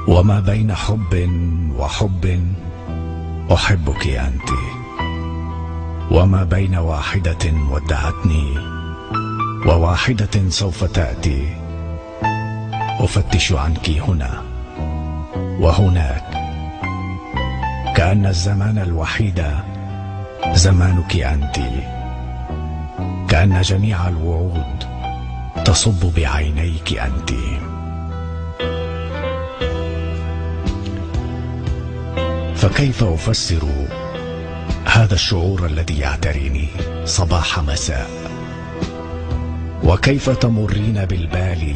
وما بين حب وحب أحبك أنت، وما بين واحدة ودعتني وواحدة سوف تأتي، أفتش عنك هنا وهناك، كأن الزمان الوحيد زمانك أنت، كأن جميع الوعود تصب بعينيك أنت. فكيف أفسر هذا الشعور الذي يعتريني صباح مساء؟ وكيف تمرين بالبال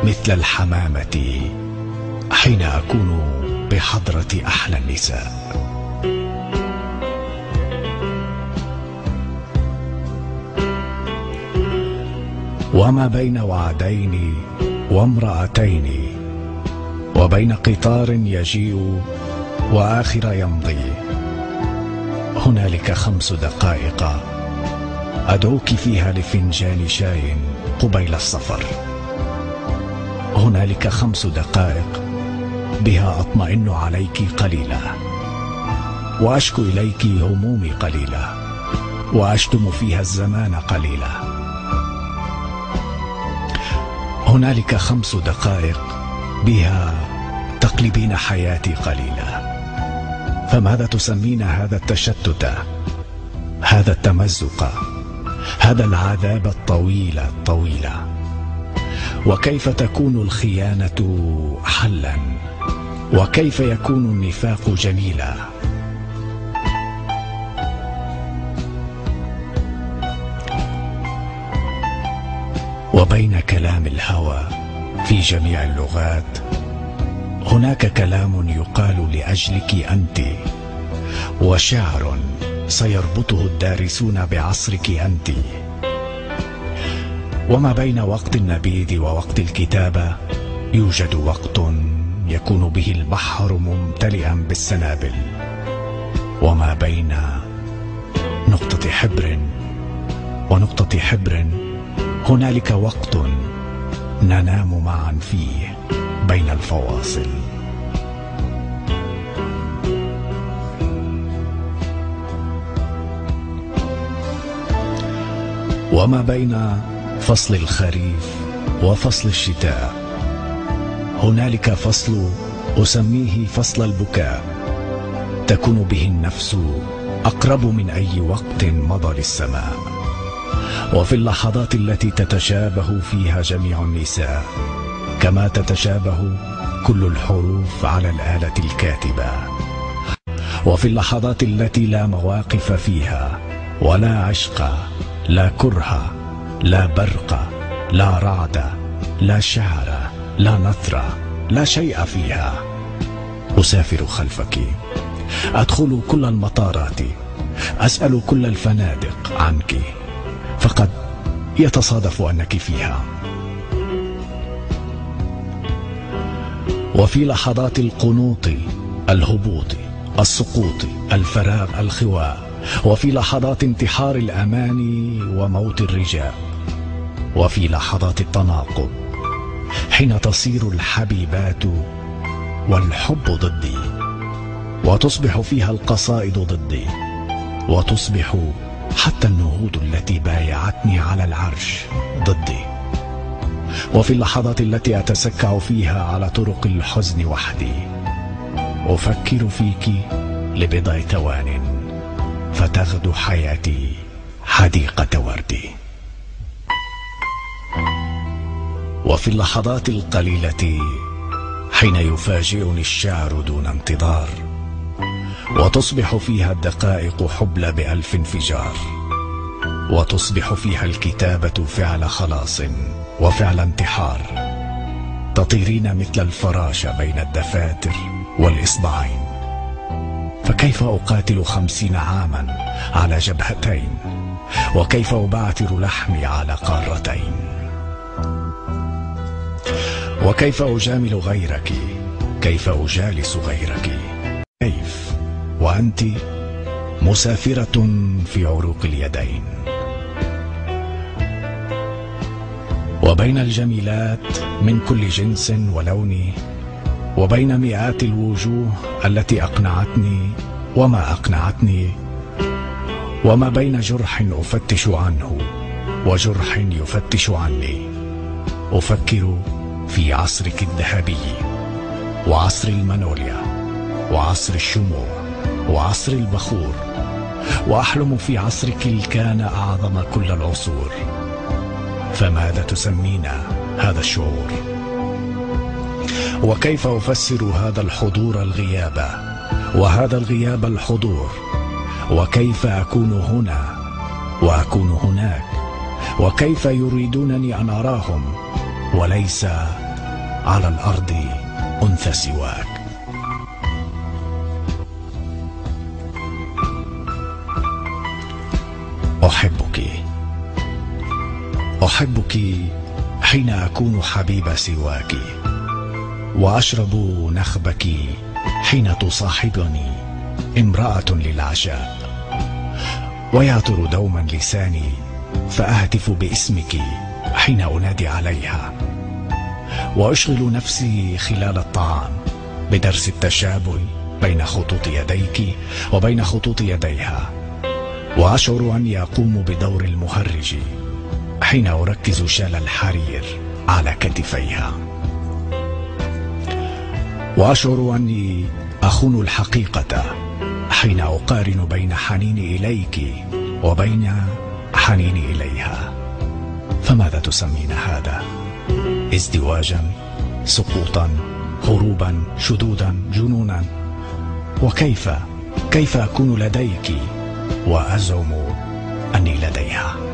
مثل الحمامة حين أكون بحضرة أحلى النساء؟ وما بين وعدين وامرأتين، وبين قطار يجيء وآخر يمضي، هنالك 5 دقائق أدعوك فيها لفنجان شاي قبيل السفر، هنالك 5 دقائق بها أطمئن عليك قليلا، وأشكو إليك همومي قليلا، وأشتم فيها الزمان قليلا، هنالك 5 دقائق بها تقلبين حياتي قليلا. فماذا تسمين هذا التشتت، هذا التمزق، هذا العذاب الطويل؟ وكيف تكون الخيانة حلا؟ وكيف يكون النفاق جميلا؟ وبين كلام الهوى في جميع اللغات، هناك كلام يقال لأجلك أنت، وشعر سيربطه الدارسون بعصرك أنت. وما بين وقت النبيذ ووقت الكتابة يوجد وقت يكون به البحر ممتلئا بالسنابل، وما بين نقطة حبر ونقطة حبر هنالك وقت ننام معا فيه بين الفواصل. وما بين فصل الخريف وفصل الشتاء هنالك فصل أسميه فصل البكاء، تكون به النفس أقرب من أي وقت مضى للسماء. وفي اللحظات التي تتشابه فيها جميع النساء كما تتشابه كل الحروف على الآلة الكاتبة، وفي اللحظات التي لا مواقف فيها ولا عشق، لا كره، لا برق، لا رعد، لا شعر، لا نثر، لا شيء فيها، أسافر خلفك، أدخل كل المطارات، أسأل كل الفنادق عنك، فقد يتصادف أنك فيها. وفي لحظات القنوط، الهبوط، السقوط، الفراغ، الخواء، وفي لحظات انتحار الأماني وموت الرجاء، وفي لحظات التناقض حين تصير الحبيبات والحب ضدي، وتصبح فيها القصائد ضدي، وتصبح حتى النهود التي بايعتني على العرش ضدي. وفي اللحظات التي أتسكع فيها على طرق الحزن وحدي، أفكر فيك لبضع ثوان فتغدو حياتي حديقة وردي. وفي اللحظات القليلة حين يفاجئني الشعر دون انتظار، وتصبح فيها الدقائق حبلى ب1000 انفجار، وتصبح فيها الكتابة فعل خلاص وفعل انتحار، تطيرين مثل الفراشة بين الدفاتر والإصبعين. فكيف أقاتل 50 عاما على جبهتين؟ وكيف أبعثر لحمي على قارتين؟ وكيف أجامل غيرك؟ كيف أجالس غيرك؟ كيف وأنت مسافرة في عروق اليدين؟ وبين الجميلات من كل جنس ولون، وبين مئات الوجوه التي أقنعتني وما أقنعتني، وما بين جرح أفتش عنه وجرح يفتش عني، أفكر في عصرك الذهبي وعصر المانوليا وعصر الشموع وعصر البخور، وأحلم في عصرك كان أعظم كل العصور. فماذا تسمين هذا الشعور؟ وكيف أفسر هذا الحضور الغياب وهذا الغياب الحضور؟ وكيف أكون هنا وأكون هناك؟ وكيف يريدونني أن أراهم وليس على الأرض أنثى سواك؟ أحبك حين أكون حبيب سواك، وأشرب نخبك حين تصاحبني امرأة للعشاء، ويعطر دوما لساني فأهتف باسمك حين أنادي عليها، وأشغل نفسي خلال الطعام بدرس التشابه بين خطوط يديك وبين خطوط يديها، وأشعر أني أقوم بدور المهرج حين أركز شال الحرير على كتفيها، وأشعر أني أخون الحقيقة حين أقارن بين حنيني إليك وبين حنيني إليها. فماذا تسمين هذا؟ ازدواجا، سقوطا، هروبا، شذوذا، جنونا؟ وكيف أكون لديك وأزعم أني لديها؟